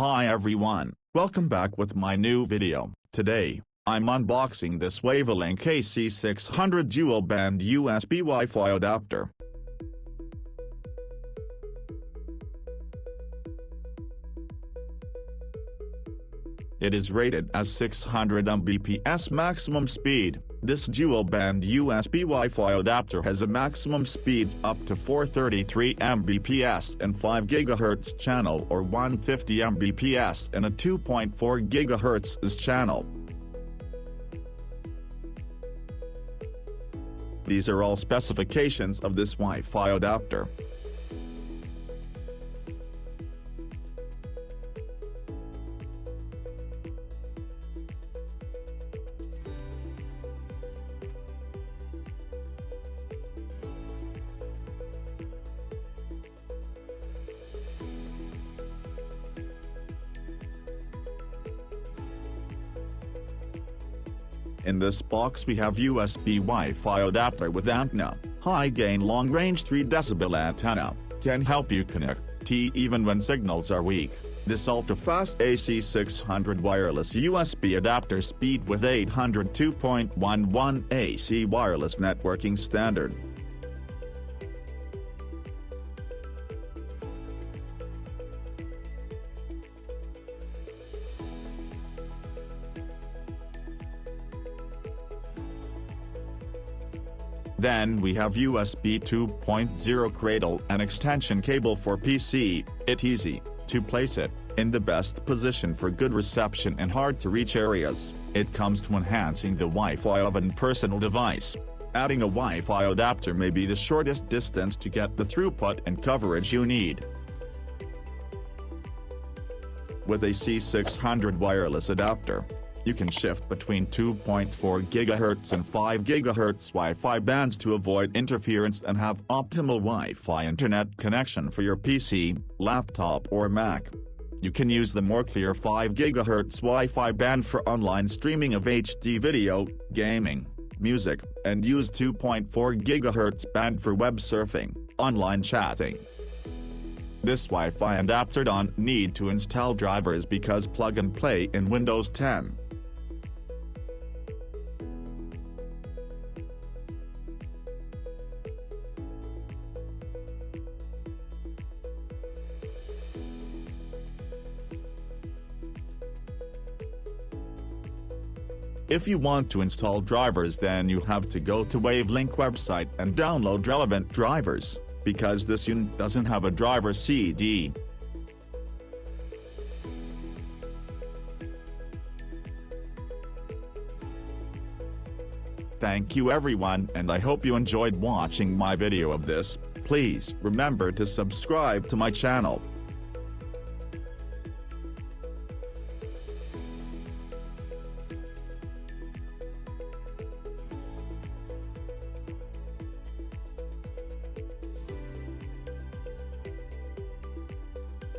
Hi everyone, welcome back with my new video. Today, I'm unboxing this Wavlink AC600 dual band USB Wi-Fi adapter. It is rated as 600 Mbps maximum speed. This dual-band USB Wi-Fi adapter has a maximum speed up to 433 Mbps and 5 GHz channel or 150 Mbps and a 2.4 GHz channel. These are all specifications of this Wi-Fi adapter. In this box we have USB Wi-Fi adapter with antenna, high-gain long-range 3 dB antenna, can help you connect even when signals are weak. This ultra-fast AC600 wireless USB adapter speed with 802.11 AC wireless networking standard. Then we have USB 2.0 cradle and extension cable for PC. It's easy to place it in the best position for good reception and hard to reach areas. It comes to enhancing the Wi-Fi of a personal device. Adding a Wi-Fi adapter may be the shortest distance to get the throughput and coverage you need. With a AC600 wireless adapter, you can shift between 2.4 GHz and 5 GHz Wi-Fi bands to avoid interference and have optimal Wi-Fi internet connection for your PC, laptop or Mac. You can use the more clear 5 GHz Wi-Fi band for online streaming of HD video, gaming, music, and use 2.4 GHz band for web surfing, online chatting. This Wi-Fi adapter don't need to install drivers because plug and play in Windows 10. If you want to install drivers, then you have to go to Wavlink website and download relevant drivers, because this unit doesn't have a driver CD. Thank you everyone, and I hope you enjoyed watching my video of this. Please remember to subscribe to my channel.